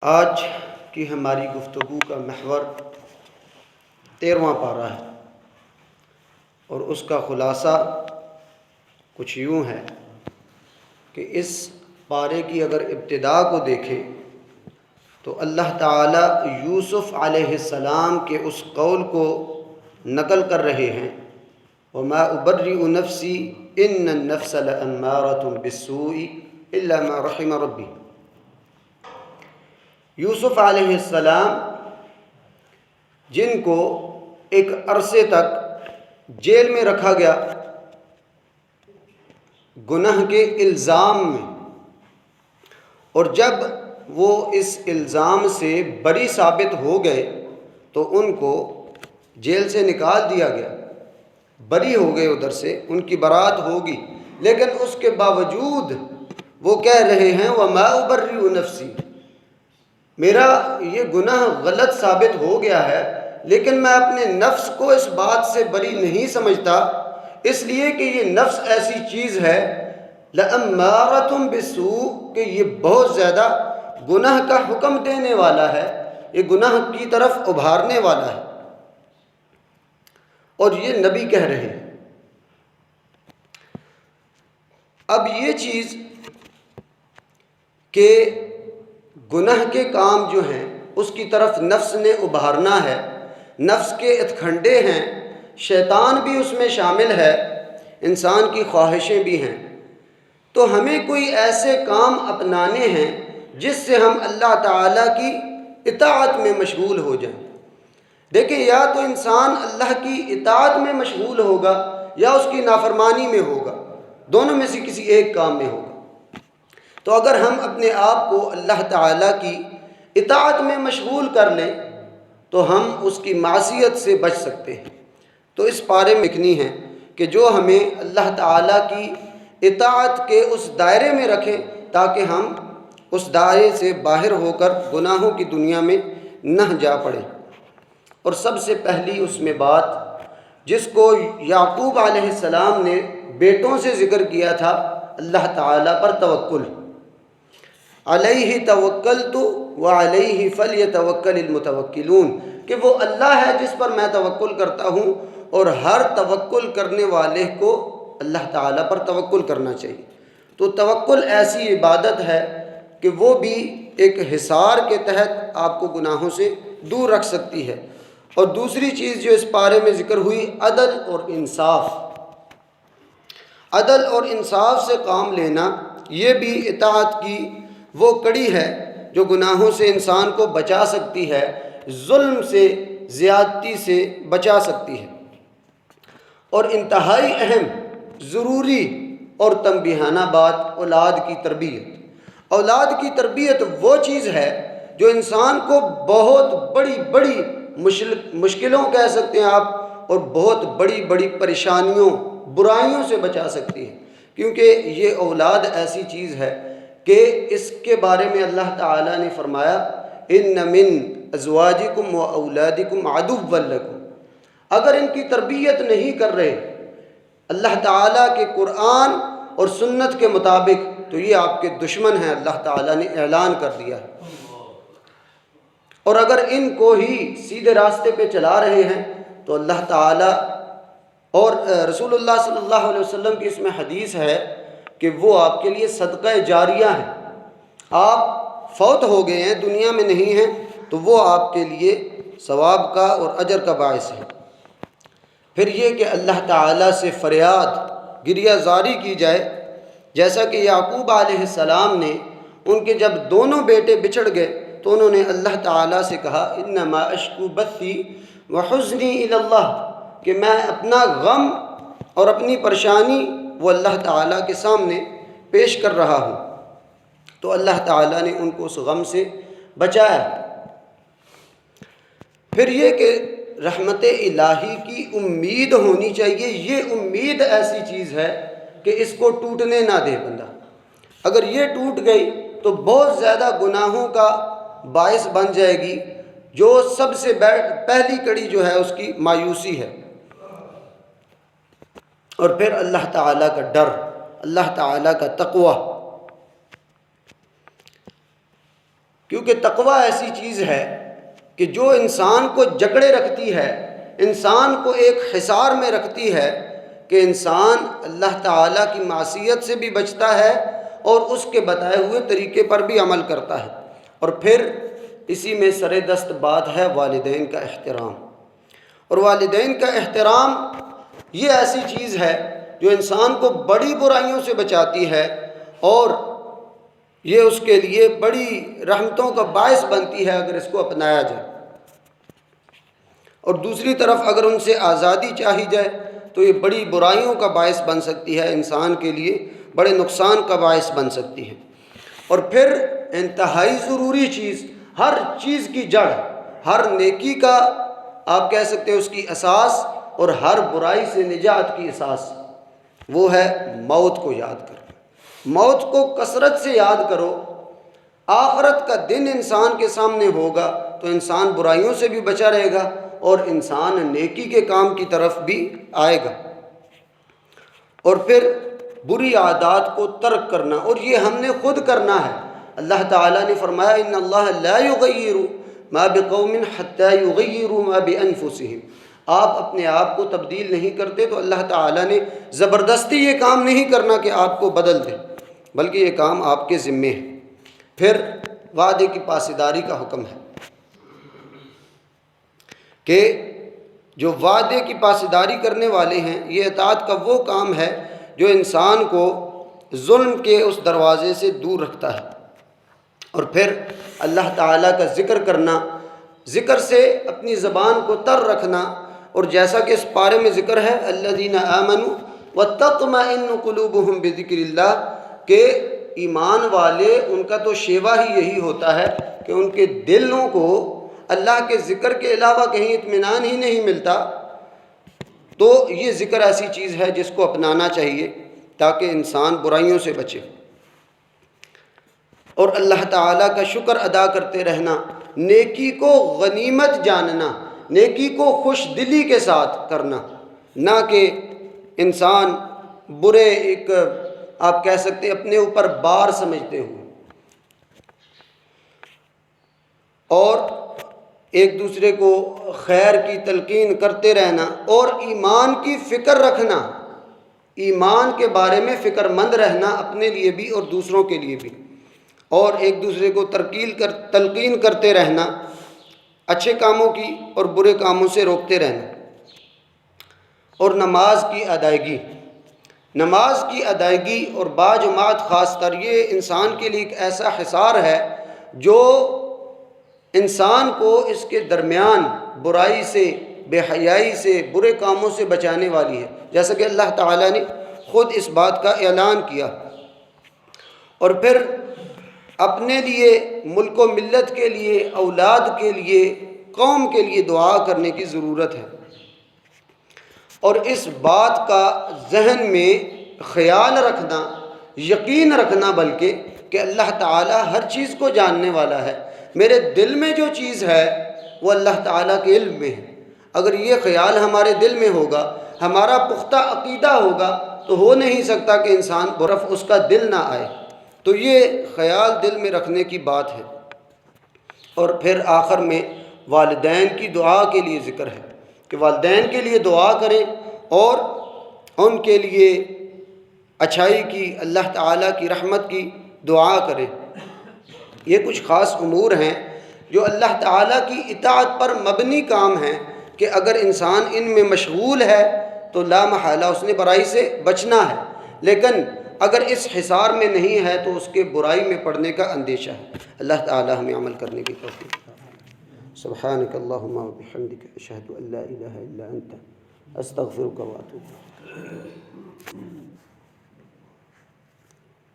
آج کی ہماری گفتگو کا محور 13واں پارہ ہے اور اس کا خلاصہ کچھ یوں ہے کہ اس پارے کی اگر ابتدا کو دیکھیں تو اللہ تعالیٰ یوسف علیہ السلام کے اس قول کو نقل کر رہے ہیں وما ابرئ نفسی ان النفس لامارۃ بالسوء الا ما رحم ربی۔ یوسف علیہ السلام جن کو ایک عرصے تک جیل میں رکھا گیا گناہ کے الزام میں، اور جب وہ اس الزام سے بری ثابت ہو گئے تو ان کو جیل سے نکال دیا گیا، بری ہو گئے، ادھر سے ان کی برات ہوگی، لیکن اس کے باوجود وہ کہہ رہے ہیں وما ابرئ نفسی، میرا یہ گناہ غلط ثابت ہو گیا ہے لیکن میں اپنے نفس کو اس بات سے بری نہیں سمجھتا، اس لیے کہ یہ نفس ایسی چیز ہے لامارۃ بالسوء کہ یہ بہت زیادہ گناہ کا حکم دینے والا ہے، یہ گناہ کی طرف ابھارنے والا ہے، اور یہ نبی کہہ رہے ہیں۔ اب یہ چیز کہ گناہ کے کام جو ہیں اس کی طرف نفس نے ابھارنا ہے، نفس کے اتکھنڈے ہیں، شیطان بھی اس میں شامل ہے، انسان کی خواہشیں بھی ہیں، تو ہمیں کوئی ایسے کام اپنانے ہیں جس سے ہم اللہ تعالیٰ کی اطاعت میں مشغول ہو جائیں۔ دیکھیں، یا تو انسان اللہ کی اطاعت میں مشغول ہوگا یا اس کی نافرمانی میں ہوگا، دونوں میں سے کسی ایک کام میں ہوگا۔ تو اگر ہم اپنے آپ کو اللہ تعالیٰ کی اطاعت میں مشغول کر لیں تو ہم اس کی معصیت سے بچ سکتے ہیں۔ تو اس پارے میں لکھنی ہے کہ جو ہمیں اللہ تعالیٰ کی اطاعت کے اس دائرے میں رکھیں تاکہ ہم اس دائرے سے باہر ہو کر گناہوں کی دنیا میں نہ جا پڑیں۔ اور سب سے پہلی اس میں بات جس کو یعقوب علیہ السلام نے بیٹوں سے ذکر کیا تھا، اللہ تعالیٰ پر توکل، علیہ توکلت وعلیہ فلیتوکل المتوکلون، کہ وہ اللہ ہے جس پر میں توکل کرتا ہوں، اور ہر توکل کرنے والے کو اللہ تعالیٰ پر توکل کرنا چاہیے۔ تو توکل ایسی عبادت ہے کہ وہ بھی ایک حصار کے تحت آپ کو گناہوں سے دور رکھ سکتی ہے۔ اور دوسری چیز جو اس پارے میں ذکر ہوئی، عدل اور انصاف، عدل اور انصاف سے کام لینا، یہ بھی اطاعت کی وہ کڑی ہے جو گناہوں سے انسان کو بچا سکتی ہے، ظلم سے، زیادتی سے بچا سکتی ہے۔ اور انتہائی اہم، ضروری اور تنبیہانہ بات اولاد کی تربیت۔ اولاد کی تربیت وہ چیز ہے جو انسان کو بہت بڑی بڑی مشکلوں کہہ سکتے ہیں آپ، اور بہت بڑی بڑی پریشانیوں، برائیوں سے بچا سکتی ہے، کیونکہ یہ اولاد ایسی چیز ہے کہ اس کے بارے میں اللہ تعالیٰ نے فرمایا ان من ازواجکم و اولادکم عدوا لکم۔ اگر ان کی تربیت نہیں کر رہے اللہ تعالیٰ کے قرآن اور سنت کے مطابق تو یہ آپ کے دشمن ہیں، اللہ تعالیٰ نے اعلان کر دیا ہے۔ اور اگر ان کو ہی سیدھے راستے پہ چلا رہے ہیں تو اللہ تعالیٰ، اور رسول اللہ صلی اللہ علیہ وسلم کی اس میں حدیث ہے کہ وہ آپ کے لیے صدقہ جاریہ ہے، آپ فوت ہو گئے ہیں، دنیا میں نہیں ہیں، تو وہ آپ کے لیے ثواب کا اور اجر کا باعث ہے۔ پھر یہ کہ اللہ تعالیٰ سے فریاد گریہ زاری کی جائے، جیسا کہ یعقوب علیہ السلام نے، ان کے جب دونوں بیٹے بچھڑ گئے تو انہوں نے اللہ تعالیٰ سے کہا انما اشکو بثی وحزنی الی اللہ، کہ میں اپنا غم اور اپنی پریشانی وہ اللہ تعالیٰ کے سامنے پیش کر رہا ہوں۔ تو اللہ تعالیٰ نے ان کو اس غم سے بچایا۔ پھر یہ کہ رحمت الہی کی امید ہونی چاہیے، یہ امید ایسی چیز ہے کہ اس کو ٹوٹنے نہ دے بندہ۔ اگر یہ ٹوٹ گئی تو بہت زیادہ گناہوں کا باعث بن جائے گی، جو سب سے پہلی کڑی جو ہے اس کی مایوسی ہے۔ اور پھر اللہ تعالیٰ کا ڈر، اللہ تعالیٰ کا تقوی۔ کیونکہ تقویٰ ایسی چیز ہے کہ جو انسان کو جکڑے رکھتی ہے، انسان کو ایک حصار میں رکھتی ہے کہ انسان اللہ تعالیٰ کی معصیت سے بھی بچتا ہے اور اس کے بتائے ہوئے طریقے پر بھی عمل کرتا ہے۔ اور پھر اسی میں سر دست بات ہے والدین کا احترام۔ اور والدین کا احترام یہ ایسی چیز ہے جو انسان کو بڑی برائیوں سے بچاتی ہے اور یہ اس کے لیے بڑی رحمتوں کا باعث بنتی ہے اگر اس کو اپنایا جائے۔ اور دوسری طرف اگر ان سے آزادی چاہی جائے تو یہ بڑی برائیوں کا باعث بن سکتی ہے، انسان کے لیے بڑے نقصان کا باعث بن سکتی ہے۔ اور پھر انتہائی ضروری چیز، ہر چیز کی جڑ، ہر نیکی کا آپ کہہ سکتے ہیں اس کی اساس اور ہر برائی سے نجات کی اساس، وہ ہے موت کو یاد کرنا۔ موت کو کثرت سے یاد کرو۔ آخرت کا دن انسان کے سامنے ہوگا تو انسان برائیوں سے بھی بچا رہے گا اور انسان نیکی کے کام کی طرف بھی آئے گا۔ اور پھر بری عادات کو ترک کرنا، اور یہ ہم نے خود کرنا ہے۔ اللہ تعالیٰ نے فرمایا ان اللہ لا یغیر ما بقوم حتی یغیروا ما بانفسہم۔ آپ اپنے آپ کو تبدیل نہیں کرتے تو اللہ تعالیٰ نے زبردستی یہ کام نہیں کرنا کہ آپ کو بدل دے، بلکہ یہ کام آپ کے ذمے ہے۔ پھر وعدے کی پاسداری کا حکم ہے کہ جو وعدے کی پاسداری کرنے والے ہیں، یہ اطاعت کا وہ کام ہے جو انسان کو ظلم کے اس دروازے سے دور رکھتا ہے۔ اور پھر اللہ تعالیٰ کا ذکر کرنا، ذکر سے اپنی زبان کو تر رکھنا، اور جیسا کہ اس پارے میں ذکر ہے الذین آمنوا وتطمئن قلوبہم بذکر اللہ، کہ ایمان والے ان کا تو شیوا ہی یہی ہوتا ہے کہ ان کے دلوں کو اللہ کے ذکر کے علاوہ کہیں اطمینان ہی نہیں ملتا۔ تو یہ ذکر ایسی چیز ہے جس کو اپنانا چاہیے تاکہ انسان برائیوں سے بچے۔ اور اللہ تعالیٰ کا شکر ادا کرتے رہنا، نیکی کو غنیمت جاننا، نیکی کو خوش دلی کے ساتھ کرنا، نہ کہ انسان برے ایک آپ کہہ سکتے ہیں اپنے اوپر بار سمجھتے ہوئے، اور ایک دوسرے کو خیر کی تلقین کرتے رہنا، اور ایمان کی فکر رکھنا، ایمان کے بارے میں فکر مند رہنا اپنے لیے بھی اور دوسروں کے لیے بھی، اور ایک دوسرے کو تلقین کرتے رہنا، اچھے کاموں کی اور برے کاموں سے روکتے رہنا۔ اور نماز کی ادائیگی، نماز کی ادائیگی اور باجماعت خاص کر یہ انسان کے لیے ایک ایسا حصار ہے جو انسان کو اس کے درمیان برائی سے، بے حیائی سے، برے کاموں سے بچانے والی ہے، جیسا کہ اللہ تعالیٰ نے خود اس بات کا اعلان کیا۔ اور پھر اپنے لیے، ملک و ملت کے لیے، اولاد کے لیے، قوم کے لیے دعا کرنے کی ضرورت ہے، اور اس بات کا ذہن میں خیال رکھنا، یقین رکھنا بلکہ کہ اللہ تعالیٰ ہر چیز کو جاننے والا ہے، میرے دل میں جو چیز ہے وہ اللہ تعالیٰ کے علم میں ہے۔ اگر یہ خیال ہمارے دل میں ہوگا، ہمارا پختہ عقیدہ ہوگا، تو ہو نہیں سکتا کہ انسان برف اس کا دل نہ آئے۔ تو یہ خیال دل میں رکھنے کی بات ہے۔ اور پھر آخر میں والدین کی دعا کے لیے ذکر ہے کہ والدین کے لیے دعا کریں اور ان کے لیے اچھائی کی، اللہ تعالیٰ کی رحمت کی دعا کریں۔ یہ کچھ خاص امور ہیں جو اللہ تعالیٰ کی اطاعت پر مبنی کام ہیں کہ اگر انسان ان میں مشغول ہے تو لا محالہ اس نے برائی سے بچنا ہے، لیکن اگر اس حصار میں نہیں ہے تو اس کے برائی میں پڑنے کا اندیشہ ہے۔ اللہ تعالیٰ ہمیں عمل کرنے کی توفیق دے۔ سبحانک اللہم و بحمدک، اشہد ان لا الہ الا انت، استغفرک و اتوب الیک۔